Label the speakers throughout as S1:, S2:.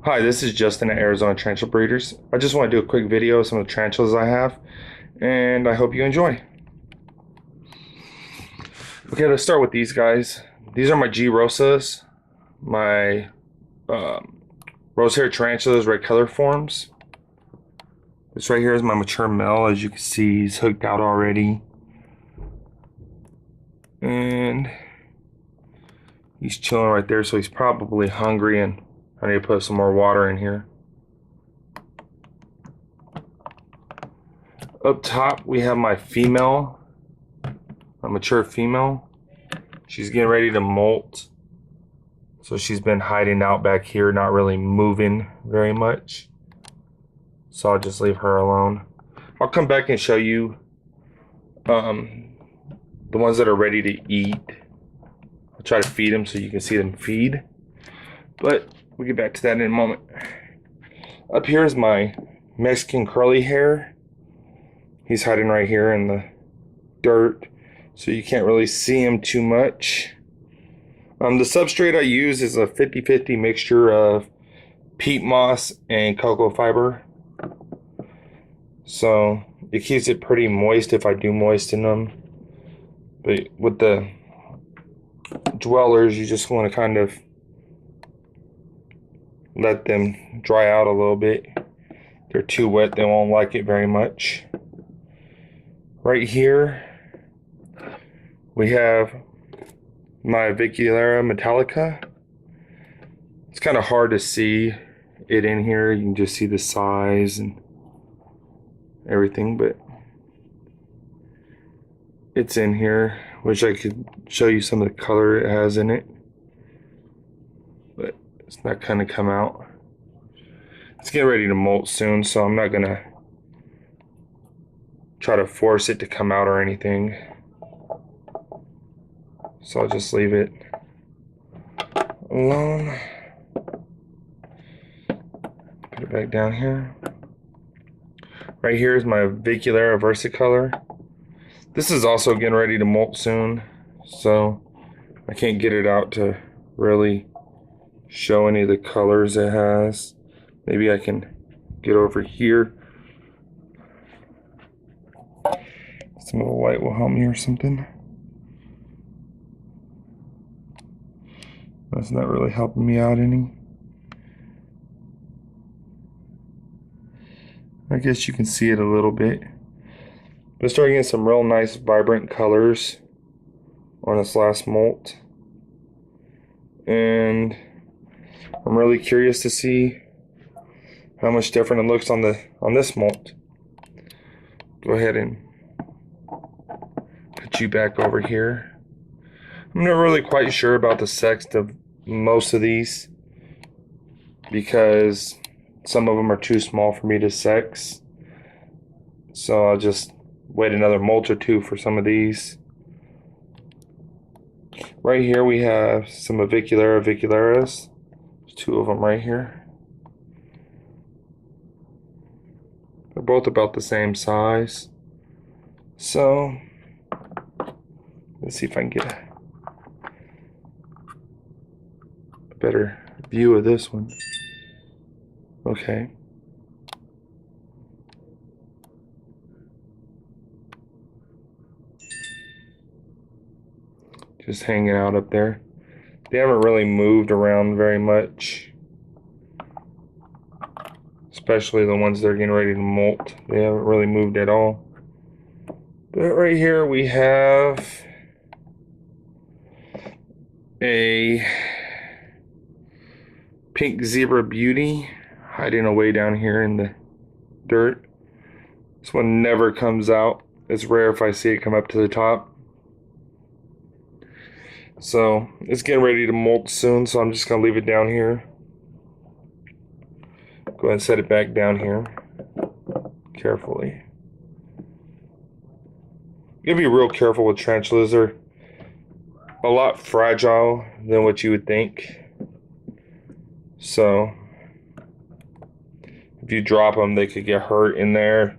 S1: Hi, this is Justin at Arizona Tarantula Breeders. I just want to do a quick video of some of the tarantulas I have, and I hope you enjoy. Okay, let's start with these guys. These are my G. rosas, my rose-haired tarantulas, red color forms. This right here is my mature male. As you can see, he's hooked out already. And he's chilling right there, so he's probably hungry, and I need to put some more water in here. Up top, we have my female, a mature female. She's getting ready to molt. So she's been hiding out back here, not really moving very much. So I'll just leave her alone. I'll come back and show you the ones that are ready to eat. I'll try to feed them so you can see them feed. But we'll get back to that in a moment. Up here is my Mexican curly hair. He's hiding right here in the dirt, so you can't really see him too much. The substrate I use is a 50-50 mixture of peat moss and cocoa fiber. So it keeps it pretty moist if I do moisten them. But with the dwellers, you just want to kind of let them dry out a little bit. If they're too wet, they won't like it very much. Right here, we have my Avicularia metallica. It's kind of hard to see it in here. You can just see the size and everything, but it's in here. Wish I could show you some of the color it has in it, but it's not going to come out. It's getting ready to molt soon, so I'm not gonna try to force it to come out or anything. So I'll just leave it alone. Put it back down here. Right here is my Avicularia versicolor. This is also getting ready to molt soon, so I can't get it out to really show any of the colors it has. Maybe I can get over here. Some of the light will help me or something. That's not really helping me out any. I guess you can see it a little bit. But starting getting some real nice vibrant colors on this last molt. And I'm really curious to see how much different it looks on this molt. Go ahead and put you back over here. I'm not really quite sure about the sex of most of these because some of them are too small for me to sex. So I'll just wait another molt or two for some of these. Right here we have some Avicularia Avicularas. There's two of them right here. They're both about the same size. So let's see if I can get a better view of this one. Okay. Just hanging out up there. They haven't really moved around very much. Especially the ones that are getting ready to molt. They haven't really moved at all. But right here we have a pink zebra beauty hiding away down here in the dirt. This one never comes out. It's rare if I see it come up to the top. So it's getting ready to molt soon, so I'm just gonna leave it down here. Go ahead and set it back down here carefully. You gotta be real careful with tarantulas. They're a lot fragile than what you would think. So if you drop them, they could get hurt in there.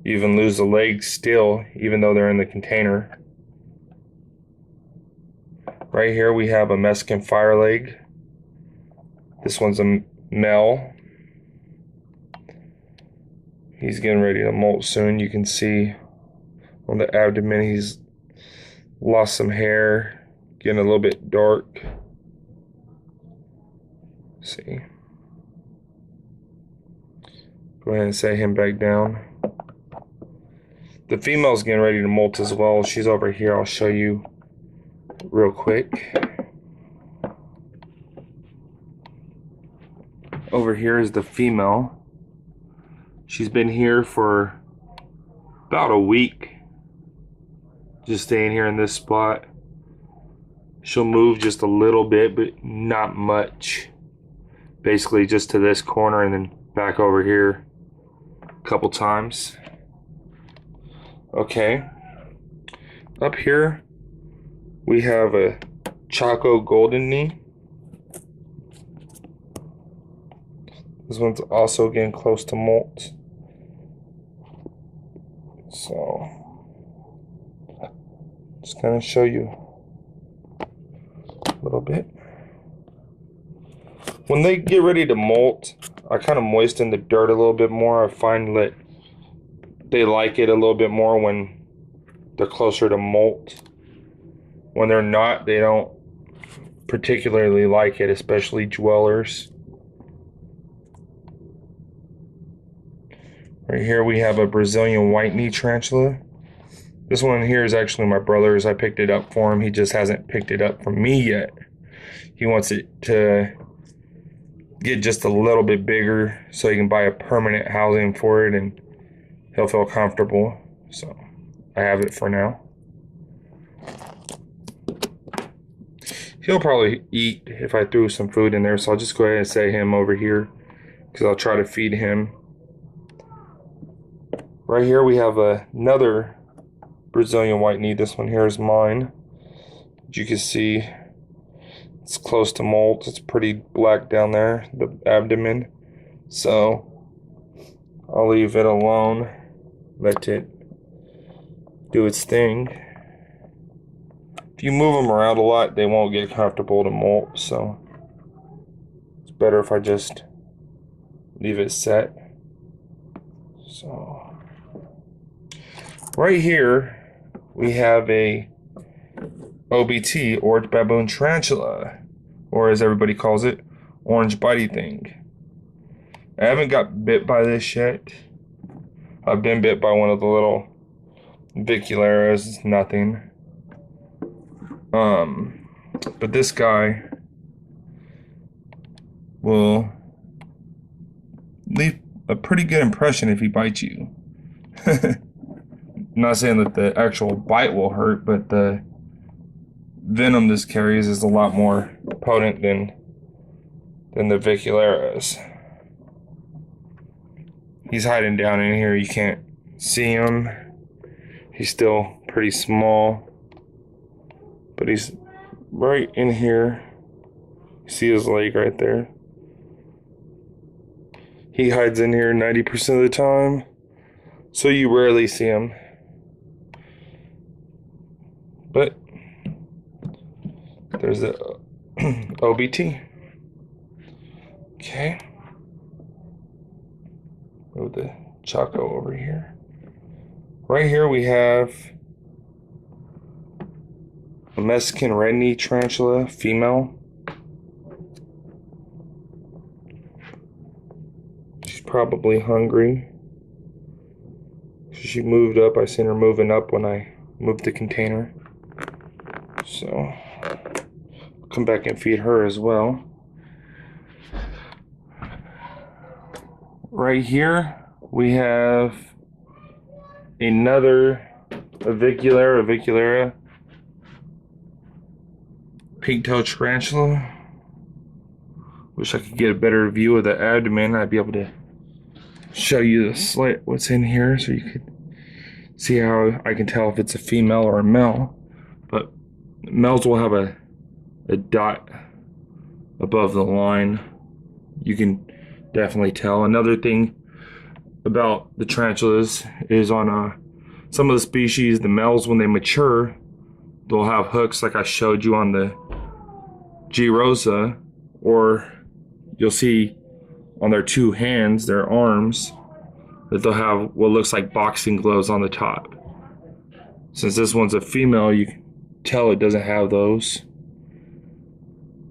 S1: You even lose the legs still, even though they're in the container. Right here we have a Mexican fire leg. This one's a male. He's getting ready to molt soon. You can see on the abdomen he's lost some hair, getting a little bit dark. Let's see. Go ahead and set him back down. The female's getting ready to molt as well. She's over here. I'll show you real quick. Over here is the female. She's been here for about a week, just staying here in this spot. She'll move just a little bit, but not much. Basically just to this corner and then back over here a couple times. Okay. Up here we have a Chaco golden knee. This one's also getting close to molt. So, just kind of show you a little bit. When they get ready to molt, I kind of moisten the dirt a little bit more. I find that they like it a little bit more when they're closer to molt. When they're not, they don't particularly like it, especially dwellers. Right here we have a Brazilian white knee tarantula. This one here is actually my brother's. I picked it up for him. He just hasn't picked it up from me yet. He wants it to get just a little bit bigger so he can buy a permanent housing for it and he'll feel comfortable. So I have it for now. He'll probably eat if I threw some food in there, so I'll just go ahead and set him over here because I'll try to feed him. Right here we have another Brazilian white knee. This one here is mine. As you can see, it's close to molt. It's pretty black down there, the abdomen. So I'll leave it alone. Let it do its thing. If you move them around a lot, they won't get comfortable to molt. So it's better if I just leave it set. So right here we have a OBT, orange baboon tarantula, or as everybody calls it, orange bitey thing. I haven't got bit by this yet. I've been bit by one of the little vicularas. It's nothing. But this guy will leave a pretty good impression if he bites you. I'm not saying that the actual bite will hurt, but the venom this carries is a lot more potent than the vicularas. He's hiding down in here. You can't see him. He's still pretty small, but he's right in here. You see his leg right there. He hides in here 90% of the time, so you rarely see him. But there's the OBT. Okay. Move the Chaco over here. Right here we have a Mexican red knee tarantula, female. She's probably hungry. She moved up. I seen her moving up when I moved the container. So I'll come back and feed her as well. Right here we have another aviculara, pigtail tarantula. Wish I could get a better view of the abdomen. I'd be able to show you the slit, what's in here, so you could see how I can tell if it's a female or a male. But males will have a dot above the line. You can definitely tell. Another thing about the tarantulas is on some of the species, the males, when they mature, they'll have hooks like I showed you on the G Rosa, or you'll see on their two hands, their arms, that they'll have what looks like boxing gloves on the top. Since this one's a female, you can tell it doesn't have those.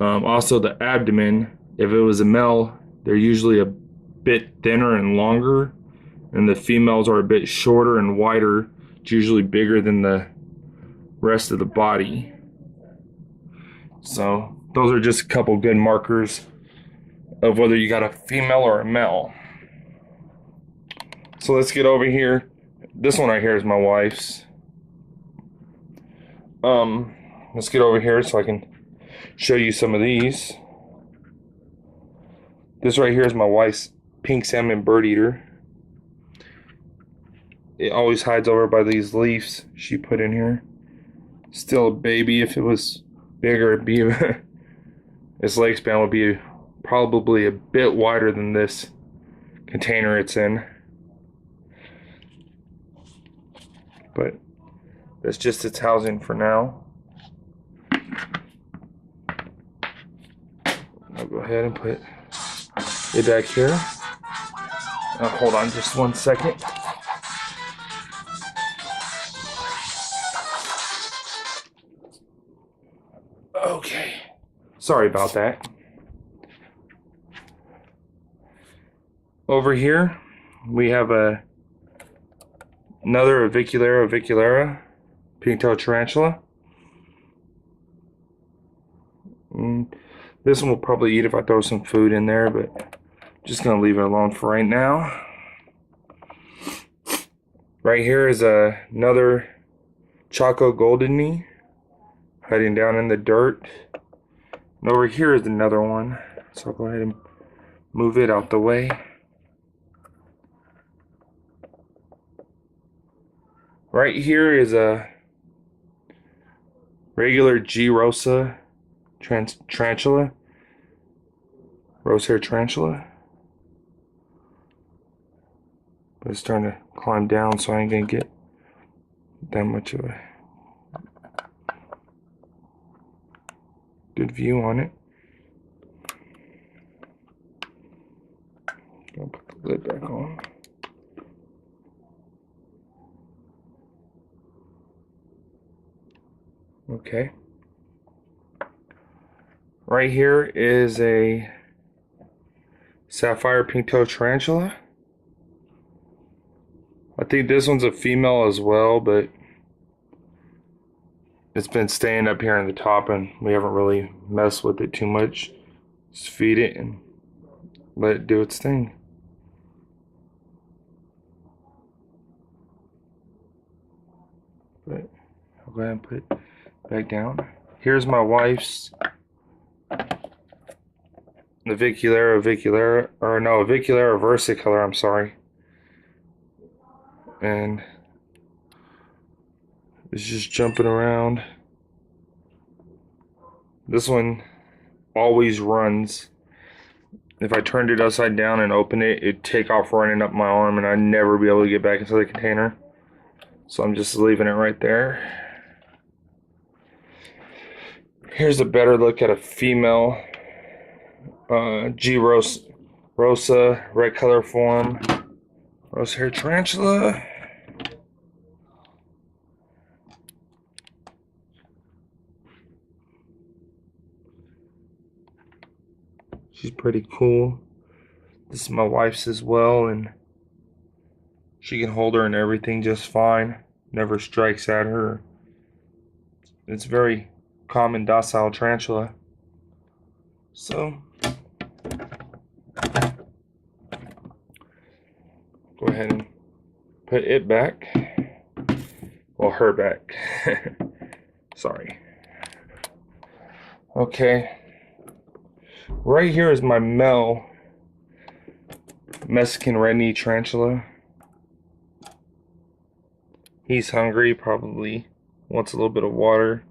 S1: Also, the abdomen, if it was a male, they're usually a bit thinner and longer, and the females are a bit shorter and wider. It's usually bigger than the rest of the body. So those are just a couple good markers of whether you got a female or a male. So let's get over here. This one right here is my wife's. Let's get over here so I can show you some of these. This right here is my wife's pink salmon bird eater. It always hides over by these leaves she put in here. Still a baby. If it was bigger, it'd be its leg span would be probably a bit wider than this container it's in. But that's just its housing for now. I'll go ahead and put it back here. Hold on just 1 second. Okay, sorry about that. Over here we have another aviculera pink-tailed tarantula. This one will probably eat if I throw some food in there, but I'm just gonna leave it alone for right now. Right here is another Chaco goldeny hiding down in the dirt. And over here is another one. So I'll go ahead and move it out the way. Right here is a regular G. rosa tarantula. Rose-haired tarantula. But it's starting to climb down, so I ain't gonna get that much of a good view on it. I'll put the lid back on. Okay. Right here is a sapphire pink-tailed tarantula. I think this one's a female as well, but it's been staying up here on the top and we haven't really messed with it too much. Just feed it and let it do its thing. But I'll go ahead and put it back down. Here's my wife's aviculera versicolor, I'm sorry. And it's just jumping around. This one always runs. If I turned it upside down and open it, it'd take off running up my arm and I'd never be able to get back into the container. So I'm just leaving it right there. Here's a better look at a female G. rosa, red color form, rose-haired tarantula. She's pretty cool. This is my wife's as well, and she can hold her and everything just fine. Never strikes at her. It's very common docile tarantula. So go ahead and put it back. Well, her back. Sorry. Okay. Right here is my male Mexican red-knee tarantula. He's hungry, probably wants a little bit of water.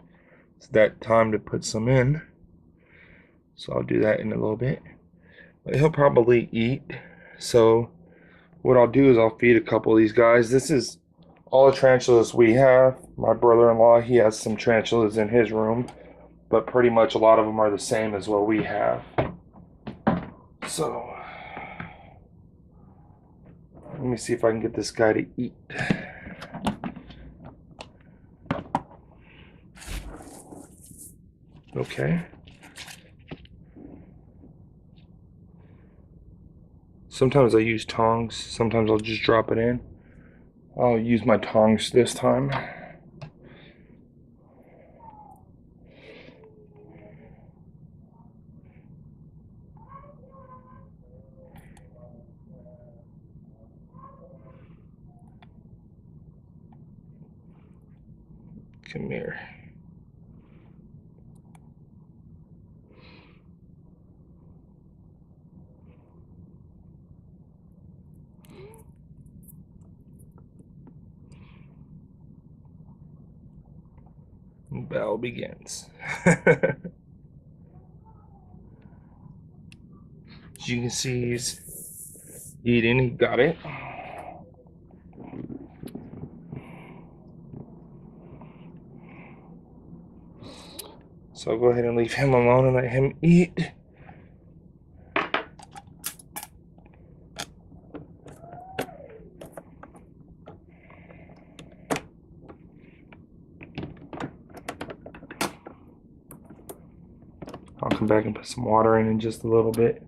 S1: It's that time to put some in. So I'll do that in a little bit. But he'll probably eat. So what I'll do is I'll feed a couple of these guys. This is all the tarantulas we have. My brother-in-law, he has some tarantulas in his room, but pretty much a lot of them are the same as what we have. So Let me see if I can get this guy to eat. Okay. Sometimes I use tongs. Sometimes I'll just drop it in. I'll use my tongs this time. Come here. Battle begins. As you can see, he's eating. He got it. So I'll go ahead and leave him alone and let him eat. I'll come back and put some water in just a little bit.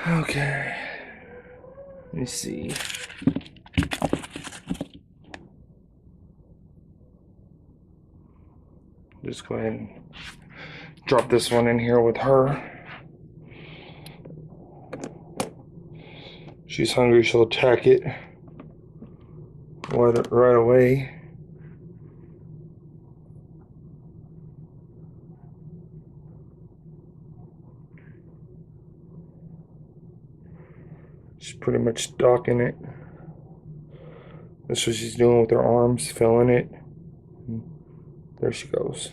S1: Okay. Let me see. Just go ahead and drop this one in here with her. She's hungry, she'll attack it right away. She's pretty much docking it. That's what she's doing with her arms, filling it. There she goes.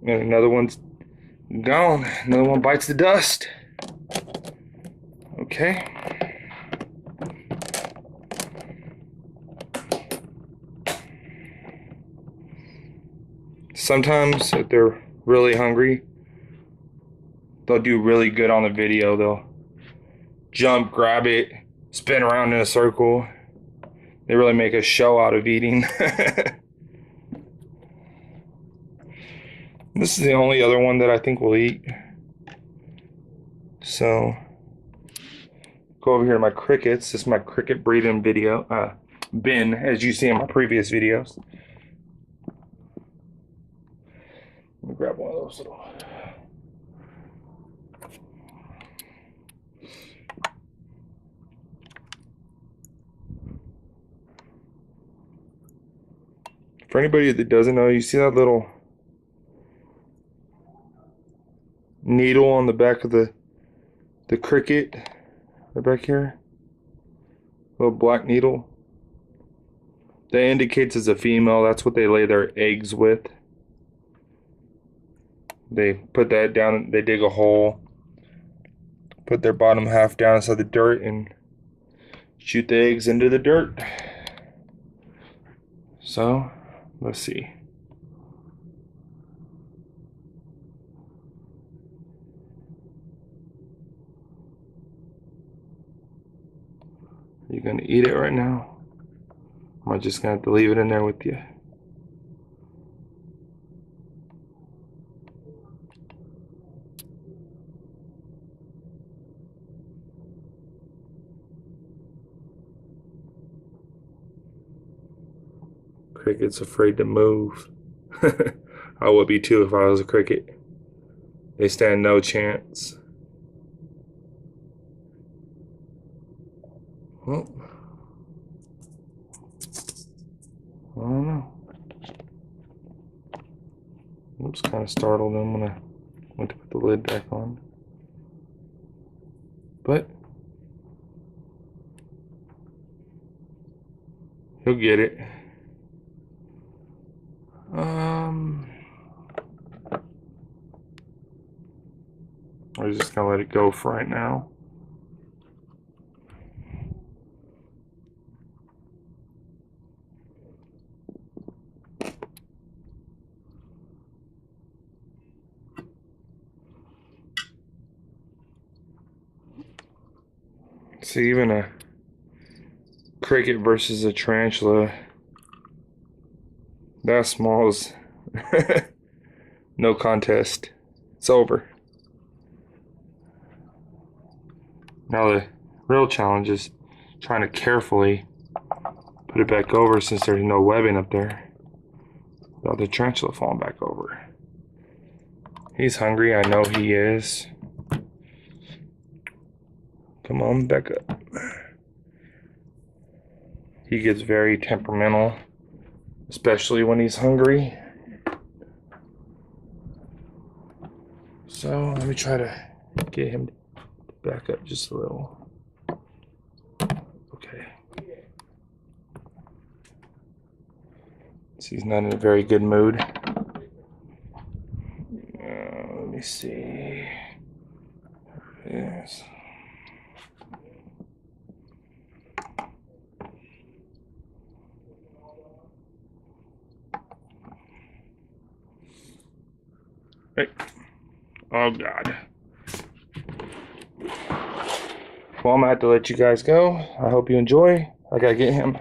S1: And another one's gone. Another one bites the dust. Okay. Sometimes if they're really hungry, they'll do really good on the video. They'll jump, grab it, spin around in a circle. They really make a show out of eating. This is the only other one that I think will eat. So, go over here to my crickets. This is my cricket breeding video, bin, as you see in my previous videos. Let me grab one of those little. For anybody that doesn't know, you see that little needle on the back of the cricket, right back here, little black needle. That indicates it's a female. That's what they lay their eggs with. They put that down, they dig a hole, put their bottom half down inside the dirt and shoot the eggs into the dirt. So, let's see. You gonna eat it right now? Or am I just gonna have to leave it in there with you? Cricket's afraid to move. I would be too if I was a cricket. They stand no chance. Well, I don't know. Oops, kind of startled him when I went to put the lid back on. But he'll get it. I'm just gonna let it go for right now. See, even a cricket versus a tarantula that small is no contest. It's over. Now the real challenge is trying to carefully put it back over since there's no webbing up there without the tarantula falling back over. He's hungry, I know he is. Come on, back up. He gets very temperamental, especially when he's hungry. So let me try to get him to back up just a little. Okay. So he's not in a very good mood. Let me see. Yes. Hey. Oh God. Well, I'm gonna have to let you guys go. I hope you enjoy. I gotta get him.